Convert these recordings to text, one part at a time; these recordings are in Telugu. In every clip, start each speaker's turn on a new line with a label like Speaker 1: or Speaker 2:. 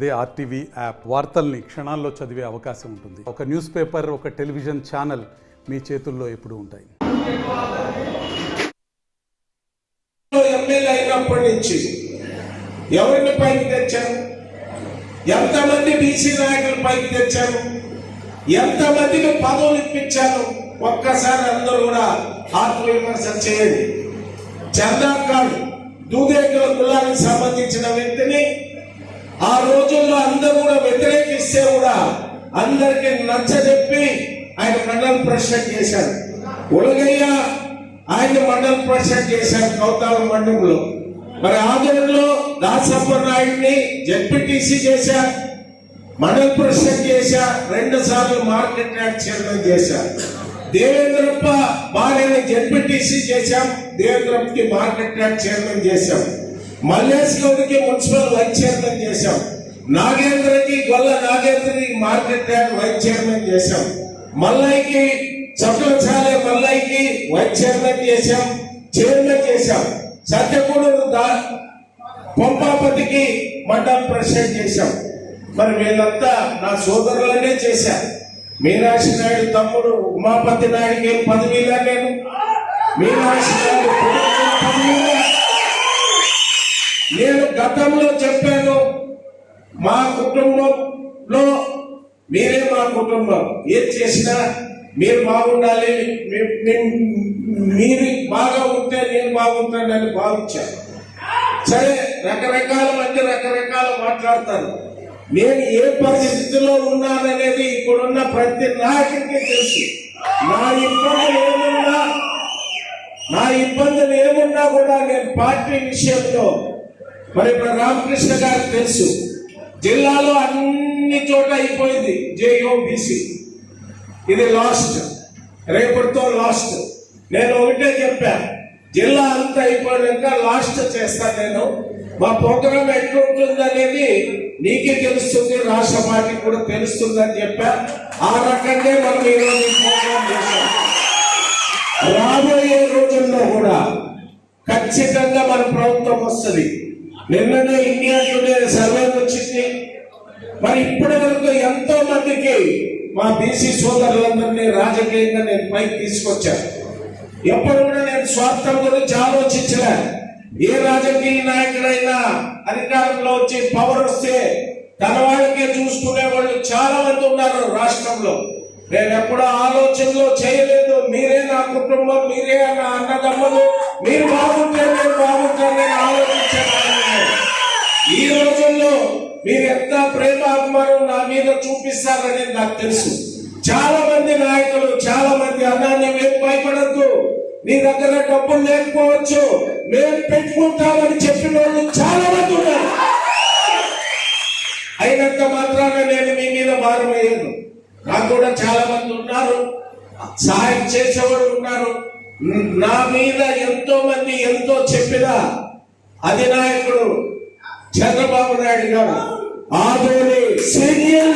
Speaker 1: అదే ఆర్టీవీ యాప్ వార్తల్ని క్షణాల్లో చదివే అవకాశం ఉంటుంది. ఒక న్యూస్ పేపర్, ఒక టెలివిజన్ ఛానల్ మీ చేతుల్లో ఎప్పుడూ ఉంటాయి.
Speaker 2: ఎమ్మెల్యే అయినప్పటి నుంచి ఎవరిని పైకి తెచ్చారు? ఎంతమంది బీసీ నాయకులు పైకి తెచ్చారు? ఎంతమందికి పదవులు ఇప్పించారు? ఒక్కసారి అందరూ కూడా ఆత్మవిమర్శ చేయండి. చందాకాడు దూదేకుల కులానికి సంబంధించిన వ్యక్తిని ఆ రోజుల్లో అందరూ కూడా వ్యతిరేకిస్తే కూడా అందరికి నచ్చజెప్పి ఆయన మండల ప్రెసిడెంట్ చేశారు. ఉలగయ్య ఆయన మండల ప్రెసిడెంట్ చేశారు కౌతాల మండలంలో. మరి ఆదరణలో దాసప్ప నాయుడిని జెడ్పీటీసీ చేశారు, మండల ప్రెసిడెంట్ చేశారు, 2 సార్లు మార్కెట్ యార్డ్ చైర్మన్ చేశారు. దేవేంద్రప్ప భార్యని జెడ్పీటీసీ చేశాం, దేవేంద్రప్పకి మార్కెట్ యార్డ్ చైర్మన్ చేశాం. మల్లేష్ గౌడ్కి మున్సిపల్ వైస్ చైర్మన్ చేశాం. నాగేంద్రకి గొల్ల నాగేంద్రకి మార్కెట్ యార్డ్ వైస్ చైర్మన్ చేశాం. మల్లయ్యకి చట్లచాలే మల్లయ్యకి వైస్ చైర్మన్ చేశాం, చైర్మన్ చేశాం. సత్యకూడూరు పంపాపతికి మండల ప్రెసిడెంట్ చేశాం. మరి వీళ్ళంతా నా సోదరులనే చేశారు. మీనాక్షి నాయుడు తమ్ముడు ఉమాపతి నాయుడికి ఏం పదవిలా నేను మీనాక్షి నాయుడు పదవిలా నేను గతంలో చెప్పాను. మా కుటుంబంలో మీరే మా కుటుంబం, ఏం చేసినా మీరు బాగుండాలి, మీరు బాగా ఉంటే నేను బాగుంటానని భావించాను. సరే, రకరకాల మంది రకరకాల మాట్లాడతారు. నేను ఏ పరిస్థితిలో ఉన్నాననేది ఇక్కడున్న ప్రతి నాయకుడికి తెలుసు. నా ఇబ్బందులు ఏమున్నా కూడా నేను పార్టీ విషయంలో మరి ఇప్పుడు రామకృష్ణ గారికి తెలుసు, జిల్లాలో అన్ని చోట్ల అయిపోయింది జేఓబీసీ. ఇది లాస్ట్, రేపటితో లాస్ట్. నేను ఒకటే చెప్పా, జిల్లా అంతా అయిపోయాక లాస్ట్ చేస్తాను నేను. మా ప్రోగ్రామ్ ఎట్లుంటుంది అనేది నీకే తెలుస్తుంది, రాష్ట్ర పార్టీకి కూడా తెలుస్తుంది అని చెప్పా. ఆ రకంగా మనం ఈరోజు ప్రోగ్రామ్ చేశాం. రాబోయే రోజుల్లో కూడా ఖచ్చితంగా మన ప్రభుత్వం వస్తుంది. నిన్ననే ఇండియా టుడే సర్వే వచ్చింది. మరి ఇప్పటి వరకు ఎంతో మందికి మా బీసీ సోదరులందరినీ రాజకీయంగా నేను పైకి తీసుకొచ్చాను. ఎప్పుడు కూడా నేను స్వార్థం గురించి ఆలోచించలే. ఏ రాజకీయ నాయకుడైనా అధికారంలో వచ్చి పవర్ వస్తే తన వాళ్ళకే చూసుకునే వాళ్ళు చాలా మంది ఉన్నారు రాష్ట్రంలో. నేను ఎప్పుడో ఆలోచనలో చేయలేదు. మీరే నా కుటుంబం, మీరే నా అన్నదమ్ములు, మీరు బాగుంటే నేను బాగుంటానని ఆలోచించాను. ఈ రోజుల్లో మీరు ఎంత ప్రేమ అభిమానం నా మీద చూపిస్తారని నాకు తెలుసు. చాలా మంది నాయకులు, చాలా మంది అన్నాన్ని మేము భయపడద్దు, నీ దగ్గర డబ్బులు లేకపోవచ్చు, మేము పెట్టుకుంటామని చెప్పిన వాళ్ళు చాలా మంది ఉన్నారు. అయినంత మాత్రాన నేను మీ మీద భారం అయ్యాను. నాకు కూడా చాలా మంది ఉన్నారు, సహాయం చేసేవాళ్ళు ఉన్నారు. నా మీద ఎంతో మంది ఎంతో చెప్పిన అధినాయకుడు చంద్రబాబు నాయుడు గారు ఆదోని సీనియర్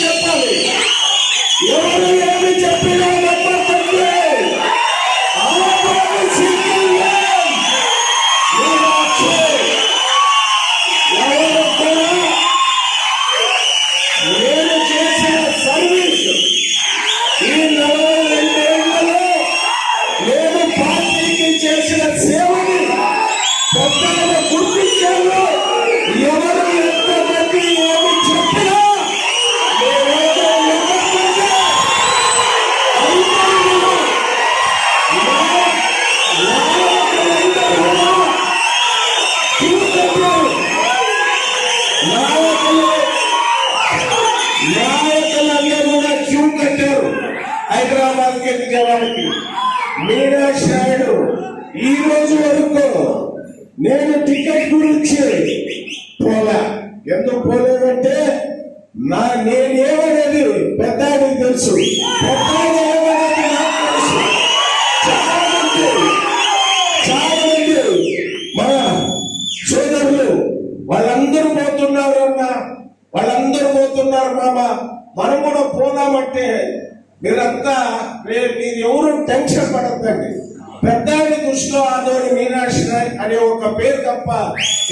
Speaker 2: చెప్పాలి. ఎవరు ఏమి చెప్పినా నేను చేసిన సర్వీస్ ఈ 42 ఏళ్లలో నేను పార్టీకి చేసిన సేవని కొత్తగా గుర్తించాను. ఎవరు ఎంతమంది ఏమి చెప్పినా నాయకులందరూ కూడా క్యూ కట్టారు హైదరాబాద్ కి ఎదిగేవాడికి. మీనాక్షి నాయుడు ఈ రోజు వరకు నేను టికెట్ గురించి పోలే. ఎందుకు పోలేదంటే నేనేమనేది పెద్దాడికి తెలుసు, పెద్దాడు ఏమనేది నాకు తెలుసు. చాలా మంది మన వాళ్ళందరూ పోతున్నారు అన్న, వాళ్ళందరూ పోతున్నారు మామ, మనం కూడా పోదామంటే మీరంతా మీరు ఎవరు టెన్షన్ పడద్దండి. పెద్ద ఆయన దృష్టిలో ఆదోని మీనాక్షి నాయక్ అనే ఒక పేరు తప్ప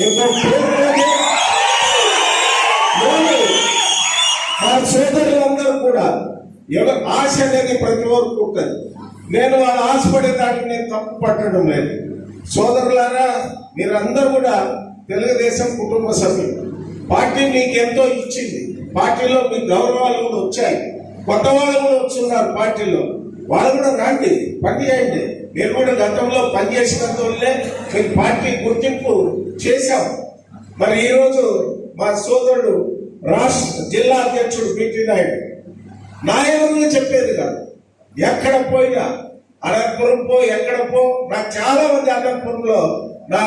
Speaker 2: ఇంకో పేరు లేదు. మా సోదరులందరూ కూడా ఎవరు ఆశ అనేది ప్రతి ఒక్కరికి ఉంటుంది. నేను వాళ్ళ ఆశపడే దాన్ని నేను తప్పు పట్టడం లేదు. సోదరులారా, మీరందరూ కూడా తెలుగుదేశం కుటుంబ సభ్యులు. పార్టీ మీకు ఎంతో ఇచ్చింది. పార్టీలో మీకు గౌరవాలు కూడా వచ్చాయి. కొత్త వాళ్ళు కూడా వస్తున్నారు పార్టీలో. వాళ్ళు కూడా రండి, పని చేయండి. మీరు కూడా గతంలో పనిచేసినంత వల్లే మీకు పార్టీ గుర్తింపు చేశాం. మరి ఈరోజు మా సోదరుడు రాష్ట్ర జిల్లా అధ్యక్షుడు బిటి నాయుడు నాయకులు చెప్పేది కాదు. ఎక్కడ పోయినా అనంతపురం ఎక్కడ నాకు చాలా మంది అనంతపురంలో నా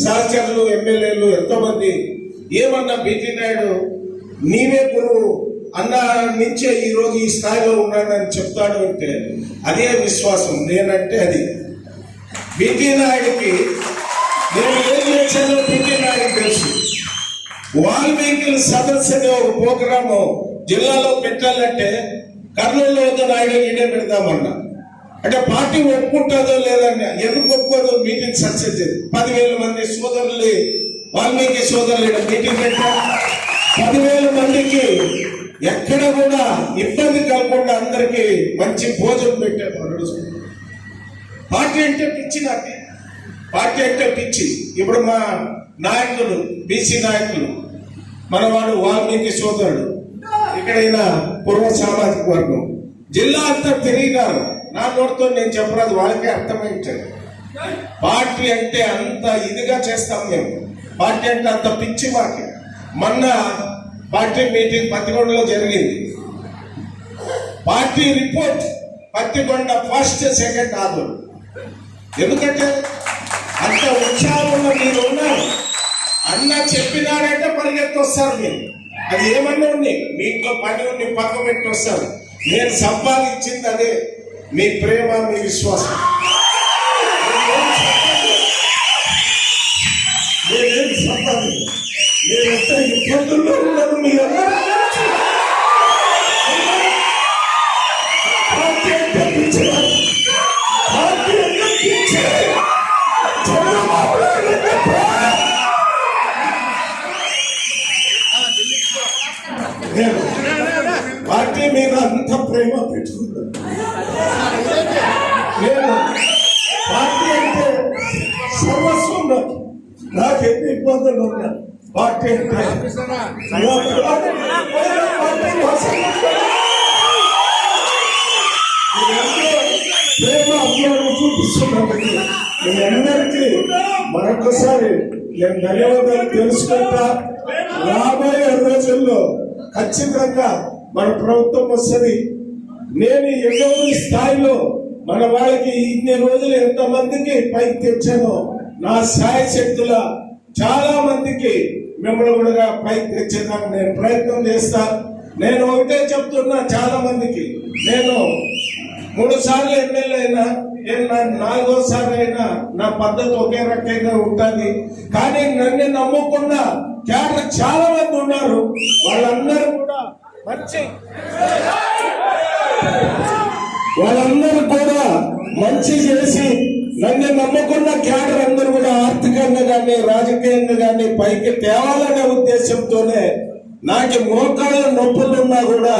Speaker 2: సహచరులు ఎమ్మెల్యేలు ఎంతో మంది ఏమన్నా బిటి నాయుడు నీవే గురువు అన్న నుంచే ఈ రోజు ఈ స్థాయిలో ఉన్నానని చెప్తాడు అంటే అదే విశ్వాసం. నేనంటే అది బిటి నాయుడికి నేను ఏం చేశానో బిటి నాయుడికి తెలుసు. వాల్మీకి సదస్సు అనే ఒక ప్రోగ్రాము జిల్లాలో పెట్టాలంటే కర్నూలులో ఉన్న నాయుడు ఈడే పెడదామన్నా. అంటే పార్టీ ఒప్పుకుంటుందో లేదని. ఎందుకు ఒప్పుకోదు? మీటింగ్ సక్సెస్ 10,000 మంది సోదరులు, వాల్మీకి సోదరులు మీటింగ్ పెట్టా. 10,000 మందికి ఎక్కడ కూడా ఇబ్బంది కలగకుండా అందరికి మంచి భోజనం పెట్టారు. పార్టీ అంటే పిచ్చి నాకు. పార్టీ అంటే పిచ్చి. ఇప్పుడు మా నాయకులు, బీసీ నాయకులు, మనవాడు వాల్మీకి సోదరుడు, ఇక్కడైనా పూర్వ సామాజిక వర్గం జిల్లా అంతా తిరిగినారు. నా నోటితో నేను చెప్పరాదు, వాళ్ళకే అర్థమైంటారు. పార్టీ అంటే అంత ఇదిగా చేస్తాం మేము. పార్టీ అంటే అంత పిచ్చి మాకు. మొన్న పార్టీ మీటింగ్ పత్తికొండలో జరిగింది. Party report Pattikonda first second Adoni. ఎందుకంటే అంత ఉత్సాహంలో మీరు ఉన్నారు. అన్న చెప్పినారంటే పరిగెత్తి వస్తారు. మీరు అది ఏమన్నా ఉంది, మీ ఇంట్లో పని ఉండి పక్క పెట్టి వస్తారు. నేను సంపాదించింది అదే, మీ ప్రేమ, మీ విశ్వాసం. నేనేం సంపాదించ, నేనంతా ఇబ్బందుల్లో ఉన్నాను. మీ పార్టీ మీద అంత ప్రేమ పెట్టుకున్నాను. నేను పార్టీ అంటే సర్వస్వం. నాకు ఎన్ని ఇబ్బందులు ఉన్నా పార్టీ అంటే ప్రేమ అభిమానం చూపిస్తున్నప్పటికీ మీ అందరికీ మరొకసారి నేను ధన్యవాదాలు తెలుసుకుంటా. రాబోయే రోజుల్లో ఖచ్చితంగా మన ప్రభుత్వం వస్తుంది. నేను ఎన్నో స్థాయిలో మన వాళ్ళకి ఇన్ని రోజులు ఎంతమందికి పైకి తెచ్చానో నా సాయ శక్తుల చాలా మందికి మిమ్మల్ని కూడా పైకి తెచ్చేదానికి నేను ప్రయత్నం చేస్తా. నేను ఒకటే చెప్తున్నా చాలా మందికి, నేను 3 సార్లు ఎమ్మెల్యే అయినా, నేను 4వ అయినా నా పద్ధతి ఒకే రకంగా ఉంటుంది. కానీ నన్ను నమ్ముకున్న క్యాడర్ చాలా మంది ఉన్నారు. వాళ్ళందరూ కూడా మంచి చేసి నన్ను నమ్ముకున్న క్యాడర్ అందరూ కూడా ఆర్థికంగా కానీ రాజకీయంగా కానీ పైకి తేవాలనే ఉద్దేశంతోనే నాకు మోకాళ్ళ నొప్పులున్నా కూడా,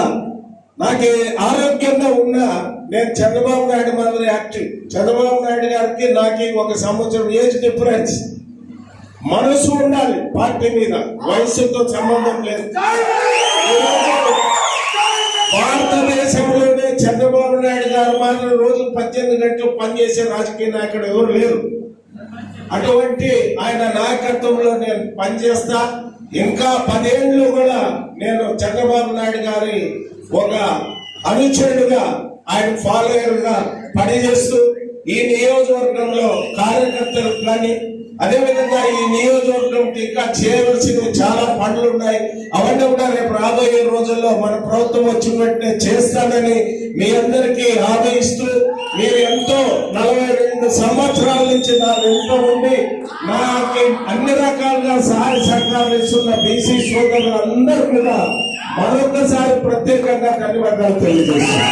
Speaker 2: నాకు ఆరోగ్యంగా ఉన్నా నేను చంద్రబాబు నాయుడు మాదిరి యాక్టివ్. చంద్రబాబు నాయుడు గారికి నాకు 1 సంవత్సరం ఏజ్ డిఫరెన్స్. మనసు ఉండాలి పార్టీ మీద, వయసుతో సంబంధం లేదు. భారతదేశంలోనే చంద్రబాబు నాయుడు గారు మాత్రం రోజు 18 గంటలు పనిచేసే రాజకీయ నాయకుడు ఎవరు లేరు. అటువంటి ఆయన నాయకత్వంలో నేను పనిచేస్తా. ఇంకా 10 ఏళ్ళు కూడా నేను చంద్రబాబు నాయుడు గారి ఒక అనుచరుడుగా, ఆయన ఫాలోయర్ గా పనిచేస్తూ ఈ నియోజకవర్గంలో కార్యకర్తలు కానీ, అదేవిధంగా ఈ నియోజకవర్గంకి ఇంకా చేయవలసినవి చాలా పనులు ఉన్నాయి. అవన్నీ కూడా రేపు రాబోయే రోజుల్లో మన ప్రభుత్వం వచ్చిన వెంటనే చేస్తానని మీ అందరికీ హామీ ఇస్తూ, మీరు ఎంతో 42 సంవత్సరాల నుంచి నా వెంట ఉండి నాకు అన్ని రకాలుగా సహాయ సహకారాలు ఇస్తున్న బీసీ సోదరులందరూ కూడా మరొకసారి ప్రత్యేకంగా ధన్యవాదాలు తెలియజేస్తాను.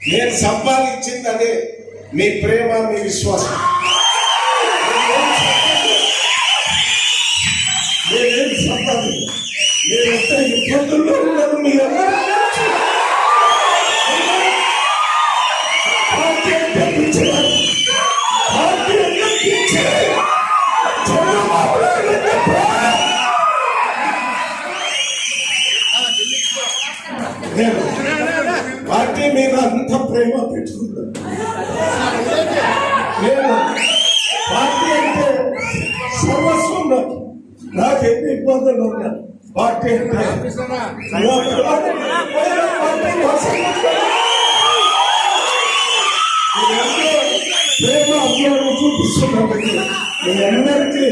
Speaker 2: నేను సంపాదించింది అదే మీ ప్రేమ, మీ విశ్వాసం. నేనేం సంపాదించాను? నేను ఎంత ఇబ్బందుల్లో ఉన్నాను మీ అందరూ పార్టీ మీద అంత ప్రేమ పెట్టుకున్నాను. నేను పార్టీ అంటే సర్వస్వం. నాకు ఎన్ని ఇబ్బందులు ఉన్నా పార్టీ అంటే ప్రేమ అభిమానం చూపిస్తున్నందుకు మీ అందరికీ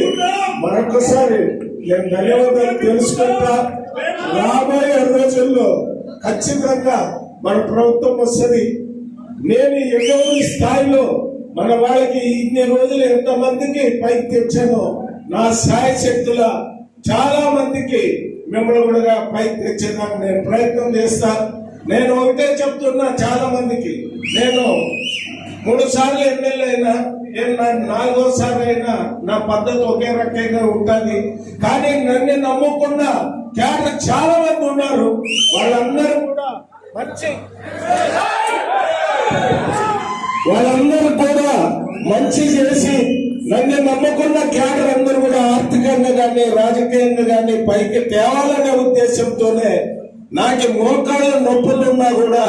Speaker 2: మరొకసారి నేను ధన్యవాదాలు తెలుసుకుంటా. రాబోయే రోజుల్లో ఖచ్చితంగా మన ప్రభుత్వం వస్తుంది. నేను ఎన్నో స్థాయిలో మన వాళ్ళకి ఇన్ని రోజులు ఎంతమందికి పైకి తెచ్చానో నా శాయశక్తుల చాలా మందికి మిమ్మల్ని కూడా పైకి తెచ్చేదానికి నేను ప్రయత్నం చేస్తా. నేను ఒకటే చెప్తున్నా, చాలా మందికి నేను 3 సార్లు ఎమ్మెల్యే అయినా, నేను 4వ అయినా నా పద్ధతి ఒకే రకంగా ఉంటుంది. కానీ నన్ను నమ్మకుండా క్యాడర్ చాలా మంది ఉన్నారు. వాళ్ళందరూ కూడా మంచి చేసి నన్ను నమ్మకున్న క్యాడర్ అందరూ కూడా ఆర్థికంగా కానీ రాజకీయంగా కానీ పైకి తేవాలనే ఉద్దేశంతోనే నాకు మోకాళ్ళ నొప్పులు ఉన్నా కూడా,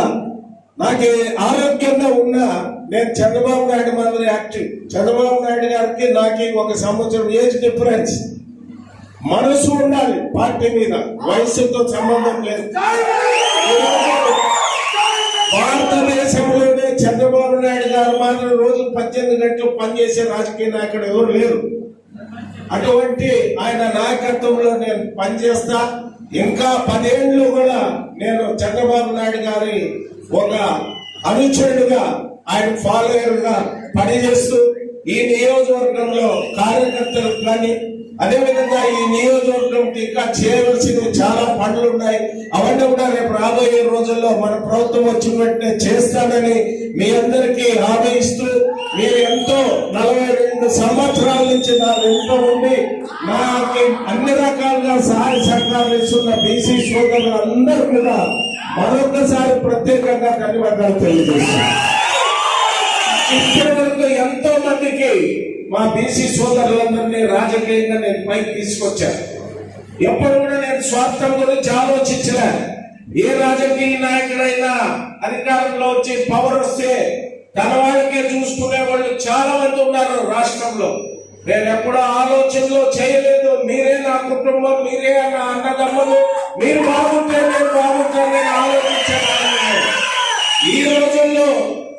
Speaker 2: నాకు ఆరోగ్యంగా ఉన్నా నేను చంద్రబాబు నాయుడు మాదిరి యాక్టివ్. చంద్రబాబు నాయుడు గారికి నాకు 1 సంవత్సరం ఏజ్ డిఫరెన్స్. మనసు ఉండాలి పార్టీ మీద, వయసుతో సంబంధం లేదు. భారతదేశంలోనే చంద్రబాబు నాయుడు గారు మాత్రం రోజు 18 గంటలు పనిచేసే రాజకీయ నాయకుడు ఎవరు లేరు. అటువంటి ఆయన నాయకత్వంలో నేను పనిచేస్తా. ఇంకా 10 ఏళ్ళు కూడా నేను చంద్రబాబు నాయుడు గారి ఒక అనుచరుడుగా, ఆయన ఫాలోయర్ గా పనిచేస్తూ ఈ నియోజకవర్గంలో కార్యకర్తలకు కానీ, అదేవిధంగా ఈ నియోజకవర్గంకి ఇంకా చేయవలసినవి చాలా పనులు ఉన్నాయి. అవన్నీ కూడా రేపు రాబోయే రోజుల్లో మన ప్రభుత్వం వచ్చిన వెంటనే చేస్తానని మీ అందరికీ హామీ ఇస్తూ, మీరు ఎంతో 42 సంవత్సరాల నుంచి నా వెంట ఉండి నాకు అన్ని రకాలుగా సహాయ సహకారాలు ఇస్తున్న బీసీ సోదరులందరూ కూడా మరొకసారి ప్రత్యేకంగా ధన్యవాదాలు తెలియజేస్తాను. ఇప్పటి వరకు ఎంతో మందికి మా బీసీ సోదరులందరినీ రాజకీయంగా నేను పైకి తీసుకొచ్చాను. ఎప్పుడు కూడా నేను స్వార్థం గురించి ఆలోచించలే. ఏ రాజకీయ నాయకుడైనా అధికారంలో వచ్చి పవర్ వస్తే తన వాళ్ళకే చూసుకునే వాళ్ళు చాలా మంది ఉన్నారు రాష్ట్రంలో. నేను ఎప్పుడో ఆలోచనలో చేయలేదు. మీరే నా కుటుంబం, మీరే నా అన్నదమ్ములు, మీరు బాగుంటే నేను బాగుంటానని ఆలోచించాను. ఈ రోజుల్లో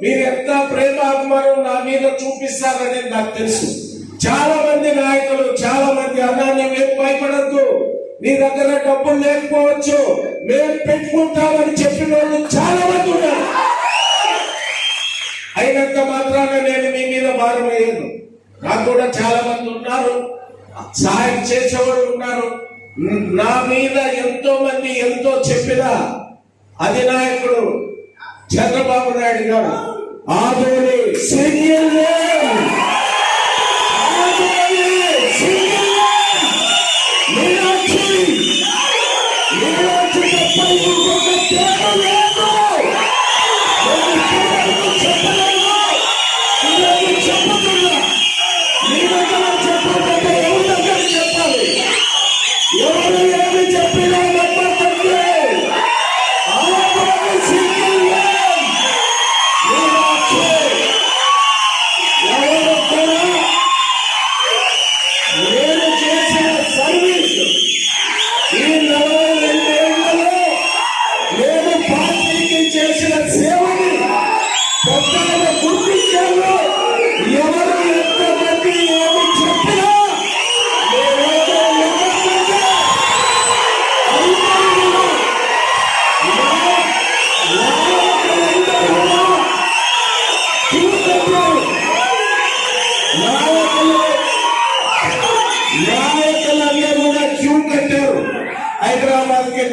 Speaker 2: మీరు ఎంత ప్రేమ అభిమానం నా మీద చూపిస్తారని నాకు తెలుసు. చాలా మంది నాయకులు, చాలా మంది అన్నా నువ్వేం భయపడద్దు, నీ దగ్గర డబ్బులు లేకపోవచ్చు, మేము పెట్టుకుంటామని చెప్పిన వాళ్ళు చాలా మంది ఉన్నారు. అయినంత మాత్రాన నేను మీ మీద భారం వేయను. నాకు కూడా చాలా మంది ఉన్నారు, సహాయం చేసేవాళ్ళు ఉన్నారు. నా మీద ఎంతో మంది ఎంతో చెప్పిన అధినాయకుడు చంద్రబాబు నాయుడు గారు ఆదోని సింగిల్ ఎవరు ఏమి చెప్పినా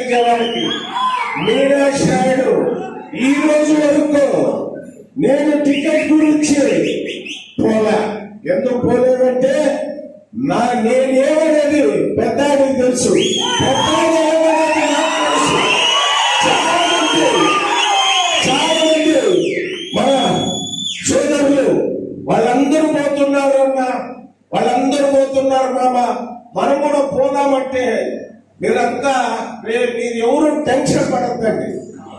Speaker 2: విజయవాడకి మీనాక్షి నాయుడు ఈ రోజు వరకు నేను టికెట్ గురించి పోలే. ఎందుకు పోలేదంటే నేనేమనేది పెద్దాడికి తెలుసు, పెద్దాడు ఏమనేది నాకు తెలుసు. చాలా మంది మన సోదరులు వాళ్ళందరూ పోతున్నారు అన్న, వాళ్ళందరూ పోతున్నారు మామ, మనం కూడా పోదామంటే మీరంతా మీరు ఎవరు టెన్షన్ పడద్దండి.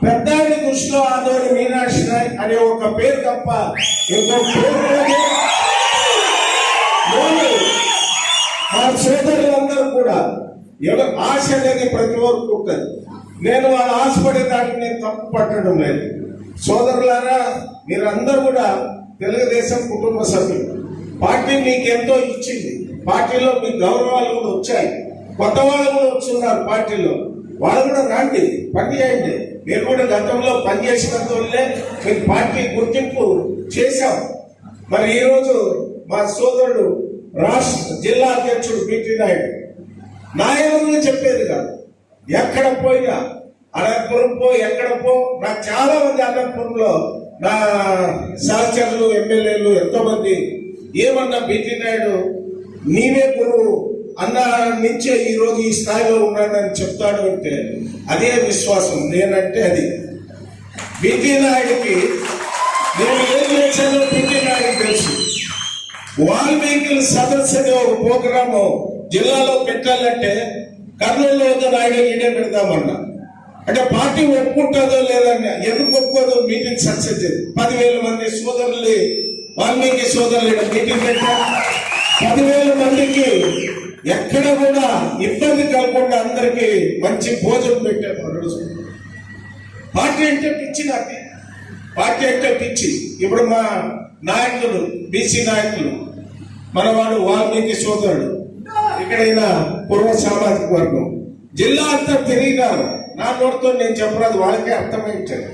Speaker 2: పెద్దాడి దృష్టిలో ఆదోని మీనాక్షి నాయక్ అనే ఒక పేరు తప్ప ఇంకో పేరు లేదు. మా సోదరులందరూ కూడా ఎవరు ఆశ అనేది ప్రతి ఒక్కరికి ఉంటుంది. నేను వాళ్ళ ఆశపడే దానికి నేను తప్పు పట్టడం లేదు. సోదరులారా, మీరందరూ కూడా తెలుగుదేశం కుటుంబ సభ్యులు. పార్టీ మీకు ఎంతో ఇచ్చింది, పార్టీలో మీకు గౌరవాలు కూడా వచ్చాయి. కొత్త వాళ్ళు కూడా వస్తున్నారు పార్టీలో, వాళ్ళు కూడా రండి, పని చేయండి. మీరు కూడా గతంలో పనిచేసినందువల్లే మీకు పార్టీ గుర్తింపు చేశాం. మరి ఈరోజు మా సోదరుడు రాష్ట్ర జిల్లా అధ్యక్షుడు బిటి నాయుడు నాయకులు చెప్పేది కాదు, ఎక్కడ పోయినా అనంతపురం ఎక్కడ నాకు చాలా మంది అనంతపురంలో నా సహచరులు ఎమ్మెల్యేలు ఎంతో మంది ఏమన్నా బిటి నాయుడు నీవే గురువు అన్న నుంచే ఈ రోజు ఈ స్థాయిలో ఉన్నానని చెప్తాడు అంటే అదే విశ్వాసం. నేనంటే అది బిటి నాయుడికి నేను ఏం చేశానో బిటి నాయుడికి తెలుసు. వాల్మీకి సదస్సు అనే ఒక ప్రోగ్రాము జిల్లాలో పెట్టాలంటే కర్నూలులో ఒక నాయుడు ఈడే పెడదామన్నా, అంటే పార్టీ ఒప్పుకుంటుందో లేదన్నా. ఎందుకు ఒప్పుకోదు? మీటింగ్ సక్సెస్ 10,000 మంది సోదరులు, వాల్మీకి సోదరులు మీటింగ్ పెట్టారు. 10,000 మందికి ఎక్కడ కూడా ఇబ్బంది కలగకుండా అందరికి మంచి భోజనం పెట్టారు. పార్టీ అంటే పిచ్చి నాకు, పార్టీ అంటే పిచ్చి. ఇప్పుడు మా నాయకులు బీసీ నాయకులు, మనవాడు వాల్మీకి సోదరుడు, ఇక్కడైనా పూర్వ సామాజిక వర్గం జిల్లా అంతా తిరిగినారు. నా నోటితో నేను చెప్పరాదు, వాళ్ళకే అర్థమైంటారు.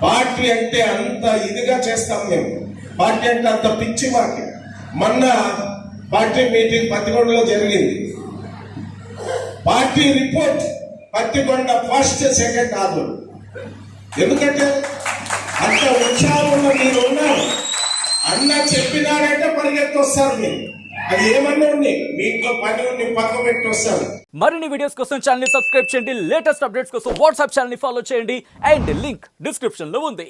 Speaker 2: పార్టీ అంటే అంత ఇదిగా చేస్తాం మేము, పార్టీ అంటే అంత పిచ్చి మాకి. మొన్న పార్టీ మీటింగ్ పత్తికొండలో జరిగింది. Party report Pattikonda first second ఆదోడు. ఎందుకంటే అంత ఉత్సాహంలో మీరు ఉన్నారు. అన్న చెప్పినారంటే పరిగెత్తి వస్తారు. మీరు అది ఏమన్నా ఉంది, మీ ఇంట్లో పని ఉండి పక్క పెట్టి వస్తారు.
Speaker 3: మరిన్ని వీడియోస్ కోసం ఛానల్ ని సబ్స్క్రైబ్ చేయండి. లేటెస్ట్ అప్డేట్స్ కోసం వాట్సాప్ ఛానల్ ని ఫాలో చేయండి. అండ్ లింక్ డిస్క్రిప్షన్ లో ఉంది.